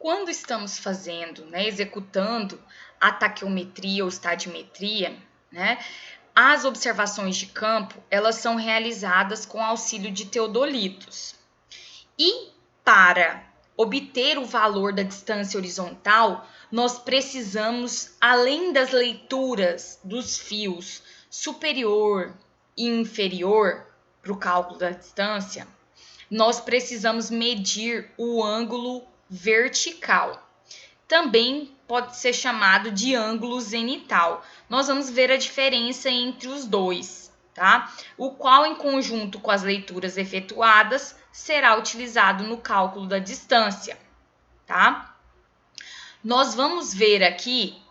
Quando estamos fazendo, executando a taquiometria ou estadiometria, as observações de campo, elas são realizadas com auxílio de teodolitos. E para obter o valor da distância horizontal, nós precisamos, além das leituras dos fios superior e inferior para o cálculo da distância, nós precisamos medir o ângulo vertical. Também pode ser chamado de ângulo zenital. Nós vamos ver a diferença entre os dois, tá? O qual, em conjunto com as leituras efetuadas, será utilizado no cálculo da distância, tá? Nós vamos ver aqui,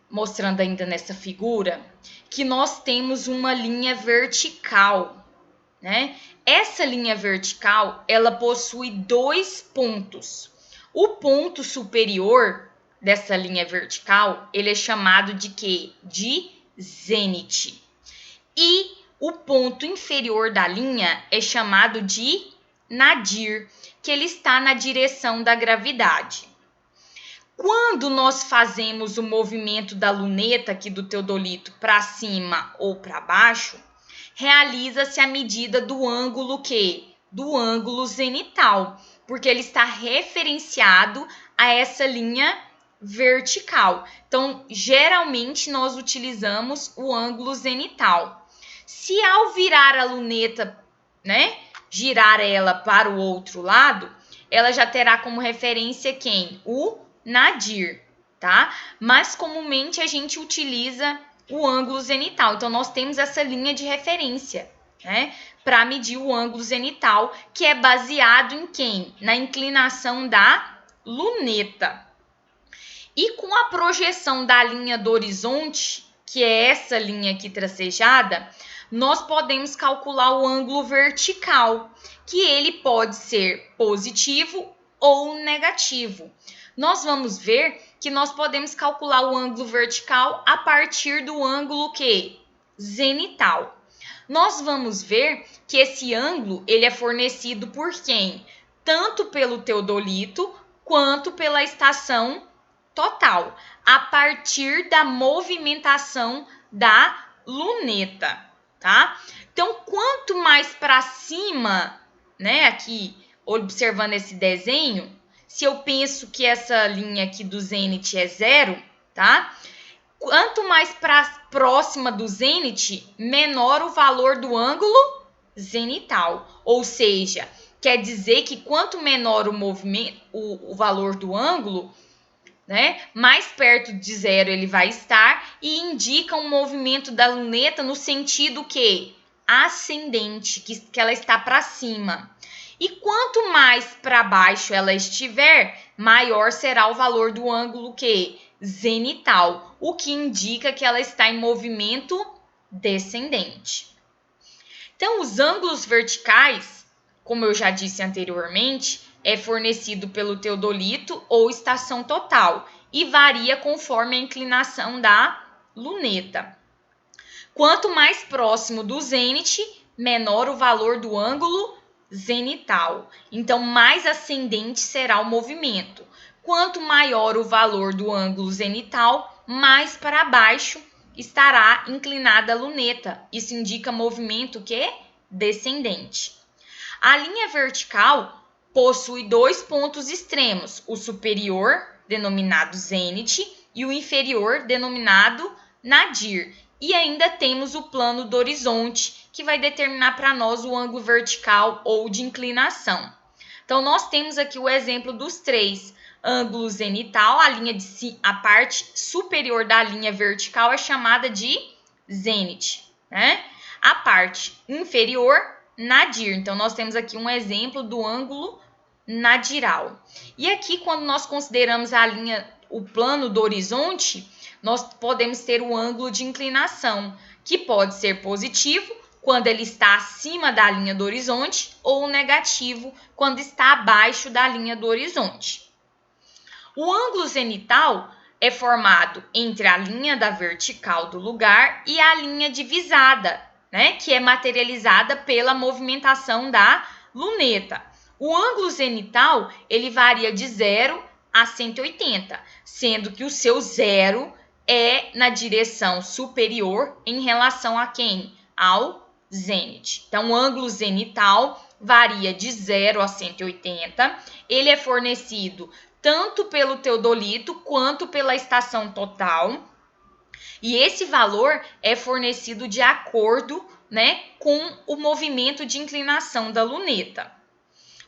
mostrando ainda nessa figura, que nós temos uma linha vertical, Essa linha vertical, ela possui dois pontos. O ponto superior dessa linha vertical, ele é chamado de quê? De zênite. E o ponto inferior da linha é chamado de nadir, que ele está na direção da gravidade. Quando nós fazemos o movimento da luneta aqui do teodolito para cima ou para baixo, realiza-se a medida do ângulo que? Do ângulo zenital, porque ele está referenciado a essa linha vertical. Então, geralmente, nós utilizamos o ângulo zenital. Se ao virar a luneta, girar ela para o outro lado, ela já terá como referência quem? O nadir, tá? Mas, comumente, a gente utiliza o ângulo zenital. Então, nós temos essa linha de referência, para medir o ângulo zenital, que é baseado em quem? Na inclinação da luneta. E com a projeção da linha do horizonte, que é essa linha aqui tracejada, nós podemos calcular o ângulo vertical, que ele pode ser positivo ou negativo. Nós vamos ver que nós podemos calcular o ângulo vertical a partir do ângulo que? Zenital. Nós vamos ver que esse ângulo ele é fornecido por quem? Tanto pelo teodolito quanto pela estação total, a partir da movimentação da luneta, tá? Então, quanto mais para cima, aqui observando esse desenho, se eu penso que essa linha aqui do zênite é 0, tá? Quanto mais próxima do zênite, menor o valor do ângulo zenital. Ou seja, quer dizer que quanto menor o movimento, o valor do ângulo, mais perto de 0 ele vai estar e indica um movimento da luneta no sentido que? Ascendente, que ela está para cima. E quanto mais para baixo ela estiver, maior será o valor do ângulo que? Zenital, o que indica que ela está em movimento descendente. Então, os ângulos verticais, como eu já disse anteriormente, é fornecido pelo teodolito ou estação total e varia conforme a inclinação da luneta. Quanto mais próximo do zênite, menor o valor do ângulo zenital. Então, mais ascendente será o movimento. Quanto maior o valor do ângulo zenital, mais para baixo estará inclinada a luneta. Isso indica movimento que? Descendente. A linha vertical possui dois pontos extremos, o superior, denominado zênite, e o inferior, denominado nadir. E ainda temos o plano do horizonte, que vai determinar para nós o ângulo vertical ou de inclinação. Então, nós temos aqui o exemplo dos três. Ângulo zenital, a parte superior da linha vertical é chamada de zênite, A parte inferior, nadir. Então, nós temos aqui um exemplo do ângulo nadiral. E aqui, quando nós consideramos o plano do horizonte, nós podemos ter o ângulo de inclinação, que pode ser positivo, quando ele está acima da linha do horizonte, ou negativo, quando está abaixo da linha do horizonte. O ângulo zenital é formado entre a linha da vertical do lugar e a linha divisada, que é materializada pela movimentação da luneta. O ângulo zenital, ele varia de 0 a 180, sendo que o seu zero é na direção superior em relação a quem? Ao zênite. Então, o ângulo zenital varia de 0 a 180. Ele é fornecido tanto pelo teodolito quanto pela estação total. E esse valor é fornecido de acordo, né, com o movimento de inclinação da luneta.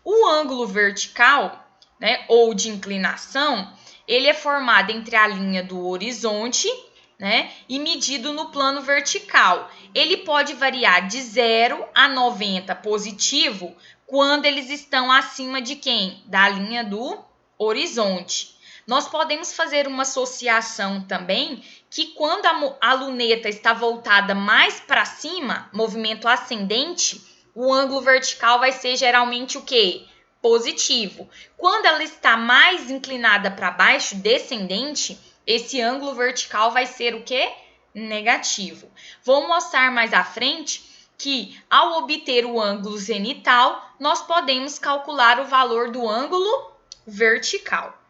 O ângulo vertical, né, ou de inclinação, ele é formado entre a linha do horizonte, né, e medido no plano vertical. Ele pode variar de 0 a 90 positivo quando eles estão acima de quem? Da linha do horizonte. Nós podemos fazer uma associação também que quando a luneta está voltada mais para cima, movimento ascendente, o ângulo vertical vai ser geralmente o quê? Positivo. Quando ela está mais inclinada para baixo, descendente, esse ângulo vertical vai ser o quê? Negativo. Vou mostrar mais à frente que, ao obter o ângulo zenital, nós podemos calcular o valor do ângulo vertical.